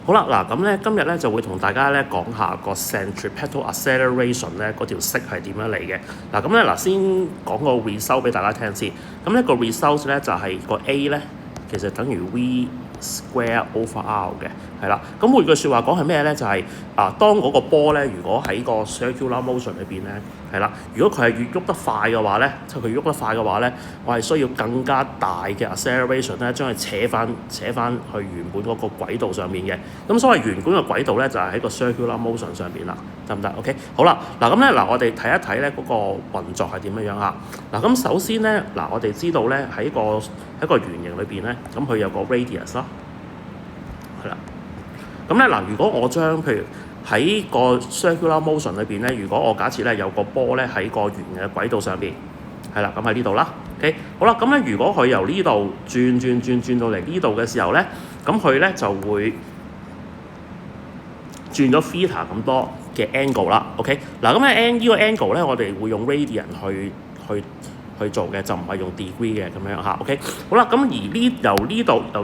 好啦，嗱咁咧，今日咧就會同大家咧講下個 centripetal acceleration 咧嗰條式係點樣嚟嘅。嗱咁咧嗱，先講個 result 俾大家聽先。咁咧個 result 咧就係個 A 咧，其實等於 v square over r 嘅，係啦。咁換句説話講係咩咧？就係當嗰個波咧，如果喺個 circular motion 裏邊咧，係啦，如果佢係越喐得快嘅話咧，即係佢喐得快嘅話咧，我係需要更加大嘅 acceleration 咧，將佢扯翻去原本嗰個軌道上面嘅。咁所謂原本嘅軌道咧，就係喺個 circular motion 上邊啦，得唔得 ？OK， 好啦，嗱咁咧嗱，我哋睇一睇咧嗰個運作係點樣樣啊？嗱咁首先咧嗱，我哋知道咧喺個圓形裏邊咧，咁佢有個 radius 啦，係啦。咁咧嗱，如果我將譬如喺個 circular motion 裏邊咧，如果我假設咧有個波咧喺個圓嘅軌道上邊，係啦，咁喺呢度啦 ，OK， 好啦，咁咧如果佢由呢度轉到嚟呢度嘅時候咧，咁佢咧就會轉咗 theta 咁多嘅 angle 啦 ，OK， 嗱咁咧呢個 angle 咧，我哋會用 radian 去做嘅，就唔係用 degree 嘅咁樣嚇 ，OK， 好啦，咁由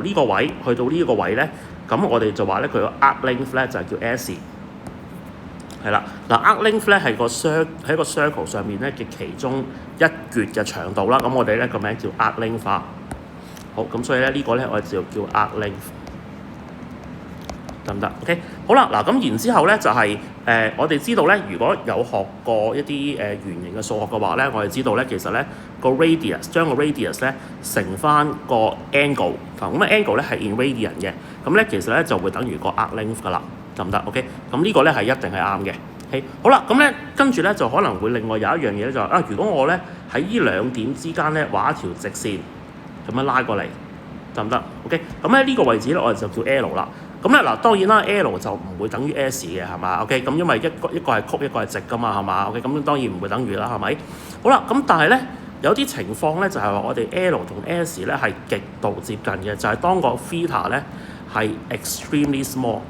呢個位去到呢個位咧，咁我哋就話咧佢個 arc length 咧就係叫 s， 係啦，嗱 arc length 咧係喺個 circle 上面咧嘅其中一橛嘅長度啦，咁我哋咧個名叫 arc length 化，好，咁所以咧呢個咧我哋就叫 arc length。得唔得 ？OK， 好啦，嗱咁然之後咧就係、我哋知道咧，如果有學過一啲圓形嘅數學嘅話咧，我哋知道咧其實咧個 radius 將個 radius 咧乘翻個 angle， 咁啊 angle 咧係 in radian 嘅，咁咧其實咧就會等於個 arc length 噶啦，得唔得 ？OK， 咁呢個咧係一定係啱嘅。OK， 好啦，咁咧跟住咧就可能會另外有一樣嘢咧就係、如果我咧喺呢兩點之間咧畫一條直線咁樣拉過嚟，得唔得 ？OK， 咁咧呢個位置咧我哋就叫 L 啦。咁咧嗱，當然啦 ，L 就唔會等於 S 嘅，係嘛 ？OK， 咁因為一個係曲，一個係直噶嘛，係嘛 ？OK， 咁當然唔會等於啦，係咪？好啦，咁但係咧有啲情況咧就係話我哋 L 同 S 咧係極度接近嘅，就係當個 theta 咧係 extremely small。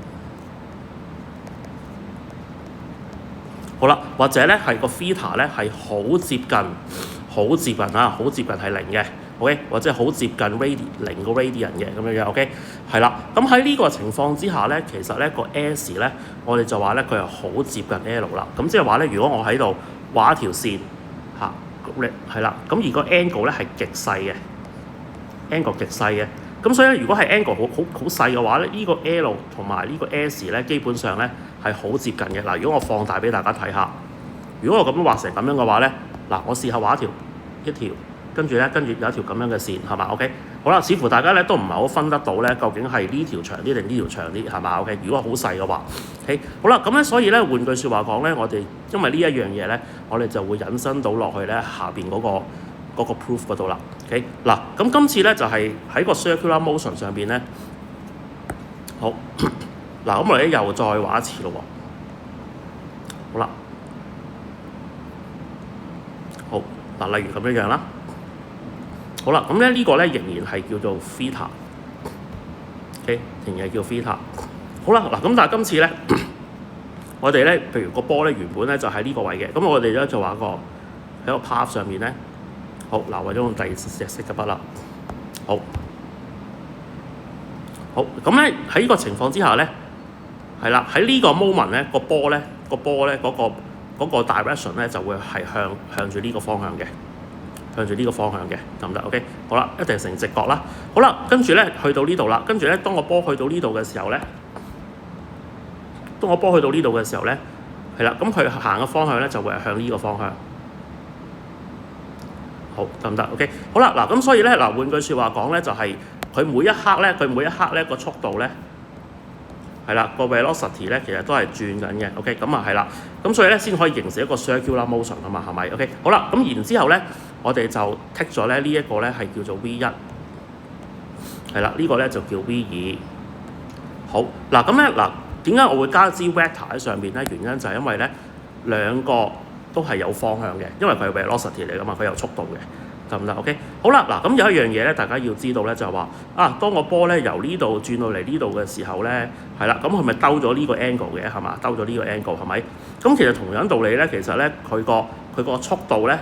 好啦，或者咧係個 theta 咧係好接近啊，好接近係零嘅。OK， 或者好接近零個 radian 嘅咁樣樣 ，OK， 係啦。咁喺呢個情況之下咧，其實咧個 S 咧，我哋就話咧佢係好接近 L 啦。咁即係話咧，如果我喺度畫一條線嚇，係啦，咁而個 angle 咧係極細嘅 ，angle 極細嘅。咁所以咧，如果係 angle 好細嘅話咧，呢個 L 同埋呢個 S 咧，基本上咧係好接近嘅。嗱，如果我放大俾大家睇下，如果我咁樣畫成咁樣嘅話咧，嗱，我試下畫一條。跟住有一條咁樣嘅線，係嘛 ？OK， 好啦，似乎大家咧都唔係好分得到咧，究竟係呢條長啲定呢條長啲，係嘛 ？OK， 如果好細嘅話 ，OK， 好啦，咁咧所以咧換句説話講咧，我哋因為呢一樣嘢咧，我哋就會引申到落去咧下邊嗰個 proof 嗰度啦。OK， 嗱，咁今次咧就係喺個 circular motion 上邊咧，好，嗱，咁我哋又再畫一次咯喎，好啦，好，嗱，例如咁樣啦。好啦，咁咧呢個咧仍然係叫做 theta，OK， 仍然係叫 theta。好啦，嗱咁但係今次咧，我哋咧，譬如個波咧原本咧就喺呢個位嘅，咁我哋咧就話喺個 path 上面咧，好嗱，為咗用第二隻色嘅筆啦，好，咁咧喺呢個情況之下咧，係啦，喺呢個 moment 咧個波咧嗰個 direction 咧就會係向住呢個方向嘅。向住呢個方向嘅，得唔得 ？OK， 好啦，一定成直角啦。好啦，跟住咧去到呢度啦，跟住咧當個波去到呢度嘅時候咧，係啦，咁佢行嘅方向咧就會係向呢個方向。好，得唔得 ？OK， 好啦，嗱咁所以咧嗱換句説話講咧，就係佢每一刻咧個速度咧係啦，個 velocity 咧其實都係轉緊嘅。OK， 咁啊係啦，咁所以咧先可以形成一個 circular motion 啊嘛，係咪 ？OK， 好啦，咁然之後咧。我哋就剔咗咧呢一個咧係叫做 V1，係啦，呢個咧就叫 V2。好嗱，咁咧嗱，點解我會加支 vector 喺上邊咧？原因就係因為咧兩個都係有方向嘅，因為佢係 velocity 嚟噶嘛，佢有速度嘅，得唔得 ？OK， 好啦，嗱咁有一樣嘢咧，大家要知道咧就係話當個波咧由呢度轉到嚟呢度嘅時候咧，係啦，咁佢咪兜咗呢個 angle 嘅係嘛？兜咗呢個 angle 係咪？咁其實同樣道理咧，其實咧佢個速度咧。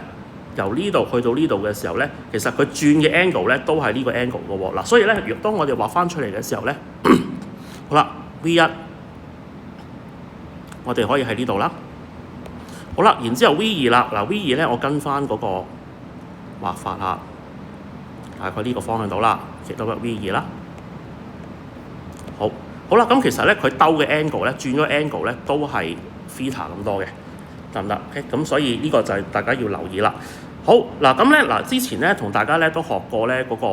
由呢度去到呢度嘅時候咧，其實佢轉嘅 angle 咧都係呢個 angle 嘅喎。嗱，所以咧，當我哋畫翻出嚟嘅時候咧，好啦 ，V1 我哋可以喺呢度啦。好啦，然之後 V2 啦，嗱 V2咧我跟翻嗰個畫法下，大概呢個方向度啦，亦都係 V2 啦。好啦，咁其實咧佢兜嘅 angle 咧，轉咗 angle 咧都係 theta 咁多嘅，得唔得 ？OK， 咁所以呢個就係大家要留意啦。好嗱，咁咧嗱，之前咧同大家咧都學過咧嗰個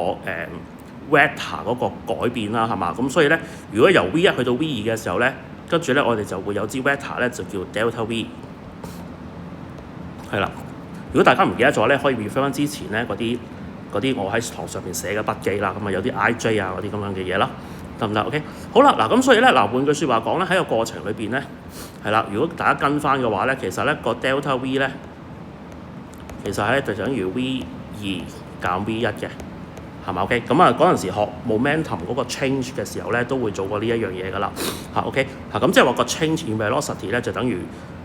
vector 嗰個改變啦，係嘛？咁所以咧，如果由 V1 去到 V2 嘅時候咧，跟住咧我哋就會有支 vector 咧就叫 delta V， 係啦。如果大家唔記得咗咧，可以 refer 翻之前咧嗰啲我喺堂上面寫嘅筆記啦，咁啊有啲 IJ 啊嗰啲咁樣嘅嘢啦。得唔得 ？OK， 好啦，嗱咁所以咧，嗱換句説話講咧，喺個過程裏邊咧，係啦，如果大家跟翻嘅話咧，其實咧個 delta V 咧，其實咧就等於 V2 減 V1 嘅，係咪 OK？ 咁啊嗰陣時學 momentum 嗰個 change 嘅時候咧，都會做過呢一樣嘢噶啦，嚇 OK， 嚇咁即係話個 change in velocity 咧就等於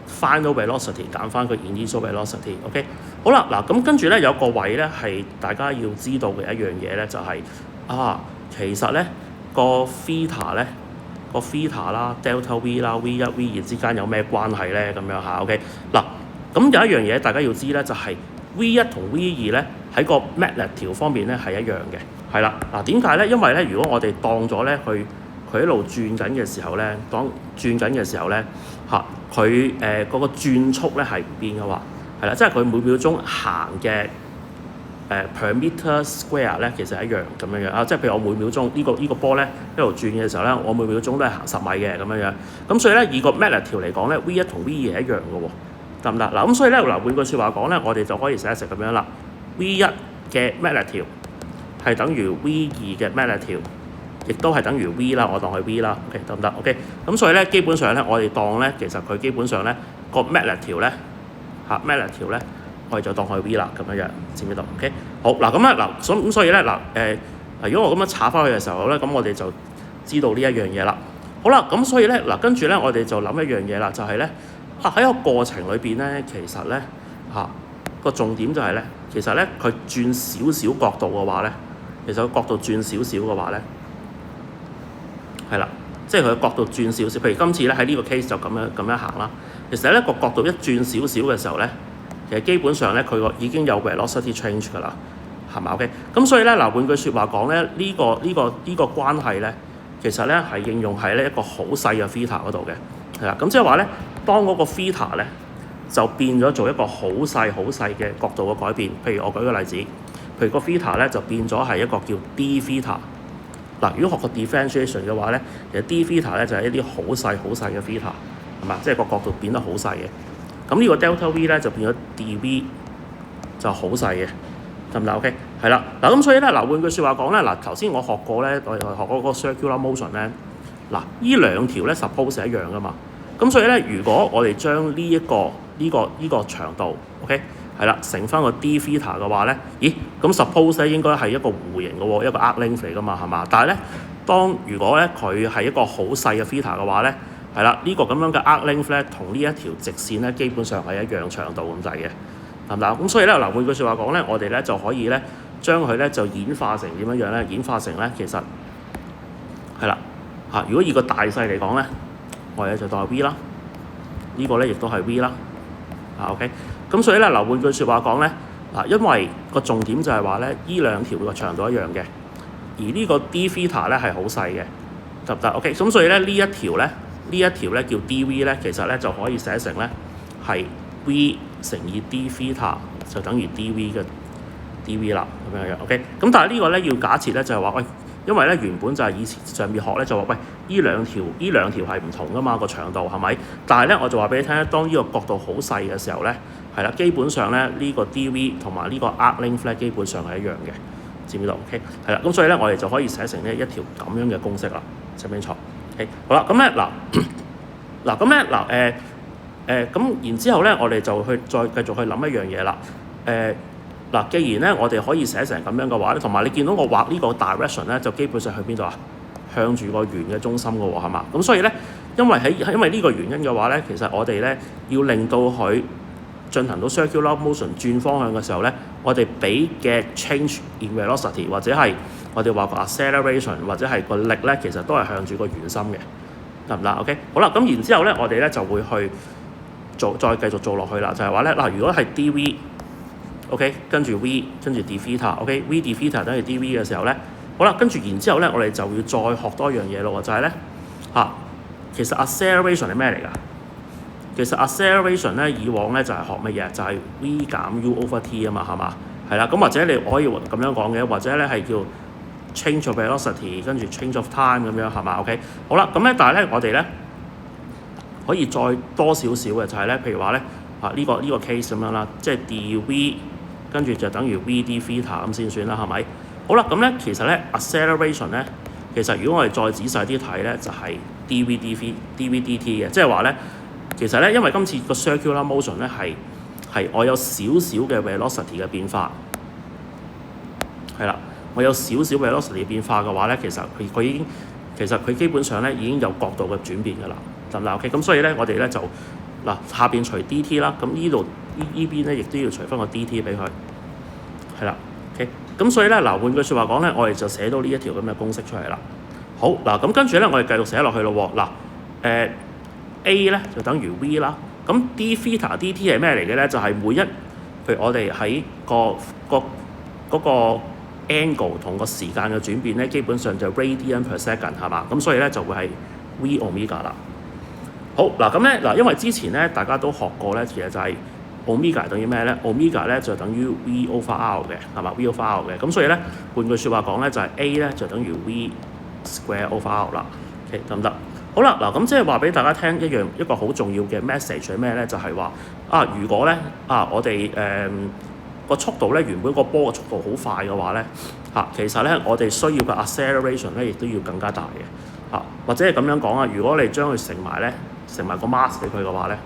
final velocity 減翻個 initial velocity，OK， 好啦，嗱咁跟住咧有個位咧係大家要知道嘅一樣嘢咧，就係其實咧。個 theta 咧，個 theta 啦、delta V 啦、V1、V2 之間有咩關係咧？咁樣嚇 ，OK 嗱，咁有一樣嘢大家要知咧，就係 V1 同 V2咧喺個 magnitude 方面咧係一樣嘅，係啦嗱，點解咧？因為咧，如果我哋當咗咧佢一路轉緊嘅時候咧，當轉緊嘅時候咧嚇，佢嗰個轉速咧係唔變嘅話，係啦，即係佢每秒鐘行嘅。per meter square 咧其實一樣咁樣啊，即係譬如我每秒鐘呢個波咧一路轉嘅時候咧，我每秒鐘都係行10米嘅咁樣。咁所以咧以個 magnitude 嚟講咧 ，V1 同 V2 係一樣嘅喎，得唔得？嗱咁所以咧嗱換句説話講咧，我哋就可以寫成咁樣啦。V1 嘅 magnitude 係等於 V2 嘅 magnitude， 亦都係等於 V 啦，我當係 V 啦 ，OK 得唔得 ？OK， 咁所以咧基本上咧我哋當咧其實佢基本上咧個 magnitude 咧magnitude 咧。我哋就當佢 V 啦，咁樣知唔知道 ？OK， 好嗱，咁咧嗱，所以咧如果我咁樣查翻去嘅時候咧，咁我哋就知道呢一樣嘢啦。好啦，咁所以咧跟住咧我哋就諗一樣嘢啦，就係咧喺個過程裏邊咧，其實咧個重點就係咧，其實咧佢轉少少角度嘅話咧，其實個角度轉少少嘅話咧，係啦，即係佢嘅角度轉少少。譬如今次咧喺呢個 case 就咁樣行啦。其實咧個角度一轉少少嘅時候咧。其實基本上咧，佢已經有 velocity change 㗎啦，係咪 OK？咁所以咧，嗱換句説話講咧，呢個關係咧，其實咧係應用喺咧一個好細嘅 theta 嗰度嘅，係啦。咁即係話咧，當嗰個 theta 咧就變咗做一個好細嘅角度嘅改變。譬如我舉個例子，譬如個 theta 咧就變咗係一個叫 d theta。嗱，如果學過 differentiation 嘅話咧，其實 d theta 咧就係一啲好細嘅 theta，係嘛？即係個角度變得好細嘅。咁呢個 delta V 咧就變咗 dV， 就好細嘅，得唔得 ？OK， 係啦，嗱咁所以咧，嗱換句説話講咧，嗱頭先我學過咧，我學嗰個 circular motion 咧，嗱呢兩條咧 suppose 係一樣噶嘛，咁所以咧，如果我哋將呢一個長度 ，OK， 係啦，乘翻個 d theta 嘅話咧，咦，咁 suppose 咧應該係一個弧形嘅喎，一個 arc length 嚟噶嘛，係嘛？但係咧，如果咧佢係一個好細嘅 theta 嘅話咧，係啦，呢個咁樣嘅 arc length 咧，同呢一條直線咧，基本上係一樣長度咁滯嘅，係咪啊？咁所以咧，嗱換句説話講咧，我哋咧就可以咧將佢咧就演化成點樣樣咧？演化成咧，其實係啦嚇。如果以個大細嚟講咧，我哋就當係 V 啦，呢個咧亦都係 V 啦。OK。咁所以咧，嗱換句説話講咧，嗱因為個重點就係話咧，呢兩條個長度一樣嘅，而呢個 d theta 咧係好細嘅，得唔得 ？OK。咁所以咧呢一條咧叫 dV 咧，其實咧就可以寫成咧係 V 乘以 d theta 就等於 dV 嘅 dV 啦，咁樣樣 OK。咁但係呢個咧要假設咧就係話喂，因為咧原本就係以前上面學咧就話喂，呢兩條係唔同噶嘛個長度係咪？但係咧我就話俾你聽咧，當呢個角度好細嘅時候咧，係啦，基本上咧呢個 dV 同埋呢個 arc length 咧基本上係一樣嘅，知唔知道 ？OK， 係啦，咁所以咧我哋就可以寫成呢一條咁樣嘅公式啦，清唔清楚？好啦，咁咧咁咧咁然之後咧，我哋就再繼續去諗一樣嘢啦。既然咧我哋可以寫成咁樣嘅話咧，同埋你見到我畫呢個 direction 咧，就基本上去邊度啊？向住個圓嘅中心嘅喎，係嘛？咁所以咧，因為呢個原因嘅話咧，其實我哋咧要令到佢進行到 circular motion 轉方向嘅時候咧，我哋俾嘅 change in velocity 或者係我哋話個 acceleration 或者係個力咧，其實都係向住個圓心嘅，得唔得 ？OK， 好啦，咁然之後咧，我哋咧就會去再繼續做落去啦，就係話咧嗱，如果係 dv，OK， 跟住 v 跟住 d theta，OK，v d theta 等於 dv 嘅時候咧，好啦，跟住然之後咧，我哋就要再學多一樣嘢咯，就係咧其實 acceleration 係咩嚟㗎？其實 acceleration 咧，以往咧就係學乜嘢？就係 v 減 u over t 啊嘛，係嘛？係啦，咁或者你可以咁樣講嘅，或者咧係叫 change of velocity 跟住 change of time 咁樣係嘛 ？OK， 好啦，咁咧但係咧我哋咧可以再多少少嘅就係咧，譬如話咧呢個 case 咁樣啦，即係 dv 跟住就等於 v d theta 咁先算啦，係咪？好啦，咁咧其實咧 acceleration 咧，其實如果我哋再仔細啲睇咧，就係 dv dt 嘅，即係話咧。其實咧，因為今次個 circular motion 咧係我有少少嘅 velocity 嘅變化，係啦，我有少少 velocity 嘅變化嘅話咧，其實佢基本上咧已經有角度嘅轉變㗎啦，得唔得 ？OK， 咁所以咧我哋咧就下邊除 dt 啦，咁呢度呢邊咧亦都要除翻個 dt 俾佢，係啦 ，OK， 咁所以咧換句説話講咧，我哋就寫到呢一條咁嘅公式出嚟啦。好咁跟住咧我哋繼續寫落去咯喎，A 咧就等於 V 啦，咁 d theta dt 係咩嚟嘅咧？就係譬如我哋喺嗰個 angle 同個時間嘅轉變咧，基本上就 radian per second 係嘛？咁所以咧就會係 V omega 啦。好咁咧因為之前咧大家都學過咧，其實就係 omega 等於咩咧 ？omega 咧就等於 V over R 嘅係嘛 ？V over R 嘅，咁所以咧換句説話講咧就係 A 咧就等於 V square over R 啦。OK， 得唔得？好啦，咁即係話俾大家聽一個好重要嘅 message 係咩咧？就係話如果咧我哋個速度咧原本個波嘅速度好快嘅話咧其實咧我哋需要嘅 acceleration 咧亦都要更加大嘅或者係咁樣講如果你將佢乘埋個 mass 俾佢嘅話咧，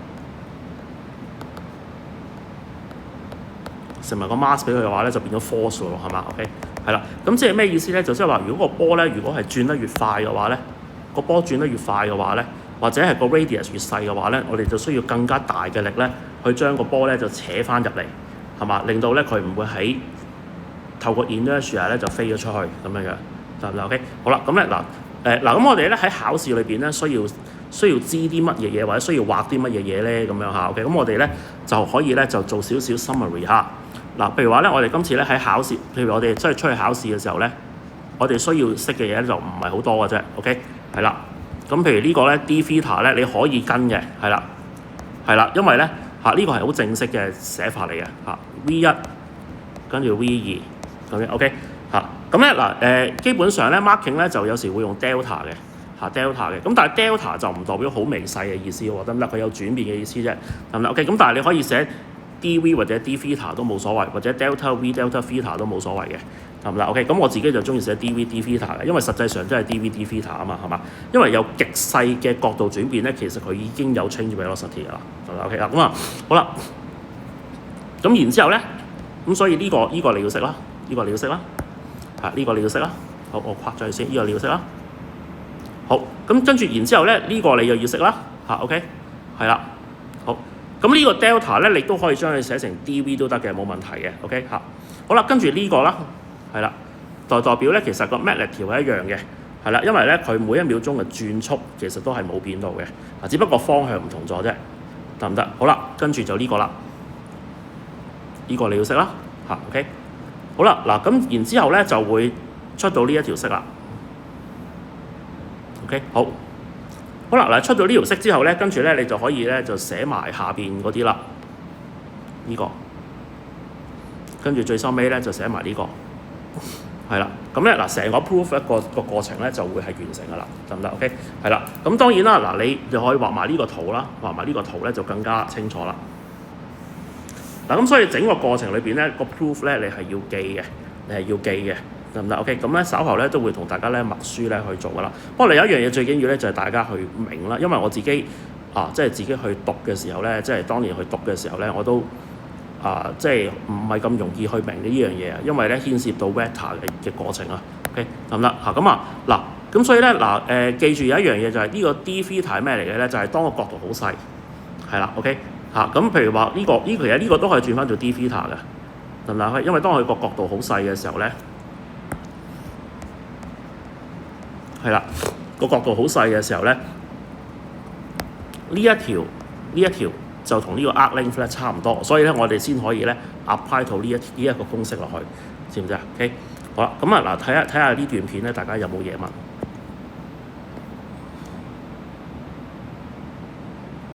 乘埋個 mass 俾佢嘅話咧就變咗 force 咯，係嘛 ？OK， 係啦，咁即係咩意思咧？就即係話如果個波咧如果係轉得越快嘅話咧，個波轉得越快嘅話咧，或者係個 radius 越細嘅話咧，我哋就需要更加大嘅力咧，去將個波咧就扯翻入嚟，係嘛？令到咧佢唔會透過 inertia 咧就飛咗出去咁樣樣，得唔得 ？OK， 好啦，咁咧咁我哋咧喺考試裏邊咧需要知啲乜嘢嘢，或者需要畫啲乜嘢嘢咧咁樣嚇 ，OK， 咁我哋咧就可以咧就做少少 summary 嚇。譬如話咧，我哋今次咧喺考試，譬如我哋真係出去考試嘅時候咧，我哋需要識嘅嘢就唔係好多嘅啫 ，OK。係啦，咁譬如呢個咧 d theta 咧你可以跟嘅，係啦，因為咧呢個係好正式嘅寫法嚟嘅V1 跟住 V2 咁樣 OK 咁咧基本上咧 marking 咧就有時會用 delta 嘅delta 嘅，咁但係 delta 就唔代表好微細嘅意思喎，得唔得？佢有轉變嘅意思啫，得唔得 ？OK， 咁但係你可以寫 dv 或者 d theta 都冇所謂，或者 delta v delta theta 都冇所謂嘅。得唔得 ？OK， 咁我自己就中意寫 dv d theta 嘅，因為實際上真係 dv d theta 啊嘛，係嘛？因為有極細嘅角度轉變咧，其實佢已經有 change velocity 㗎啦。OK 啦，咁好啦，咁然之後咧，咁所以呢個你要識啦，呢個你要識啦，呢個你要識啦。好，我框咗佢先，呢個你要識啦。好，咁跟住然之後咧，呢個你又要識啦。OK， 係啦。好，咁呢個 delta 咧，你都可以將佢寫成 dv 都得嘅，冇問題嘅。OK 好啦，跟住呢個啦。係啦，代表咧其實個 magnitude 係一樣嘅，係啦，因為咧佢每一秒鐘嘅轉速其實都係冇變到嘅，只不過方向唔同咗啫，得唔得？好啦，跟住就呢個啦，呢個你要識啦，OK， 好啦，咁然之後咧就會出到呢一條式啦 ，OK， 好啦，出到呢條式之後咧，跟住咧你就可以咧就寫埋下邊嗰啲啦，呢個，跟住最收尾咧就寫埋呢個。係啦，咁咧成個 proof 一個過程咧就會係完成㗎啦，得唔得 ？OK， 係啦，咁當然啦，你就可以畫埋呢個圖啦，畫埋呢個圖咧就更加清楚啦。咁所以整個過程裏邊咧個 proof 咧你係要記嘅，得唔得 ？OK， 咁咧稍後咧都會同大家咧默書咧去做㗎啦。不過你有一樣嘢最緊要咧就係大家去明啦，因為我自己即係自己去讀嘅時候咧，即係當年去讀嘅時候咧，我都。即係唔係咁容易去明呢樣嘢啊，因為咧牽涉到 vector 嘅過程啊。OK， 得唔得？咁所以咧記住有一樣嘢就係呢個 d theta 係咩嚟嘅咧？就係當個角度好細，係啦。OK，咁譬如話其實呢個都可以轉翻做 d theta 嘅，得唔得？因為當佢個角度好細嘅時候咧，係啦，個角度好細嘅時候咧，呢一條就同呢個 arc length 咧差唔多，所以咧我哋先可以咧 apply 到呢一個公式落去，知唔知啊 ？OK， 好啦，咁啊嗱，睇下呢段片咧，大家有冇嘢問？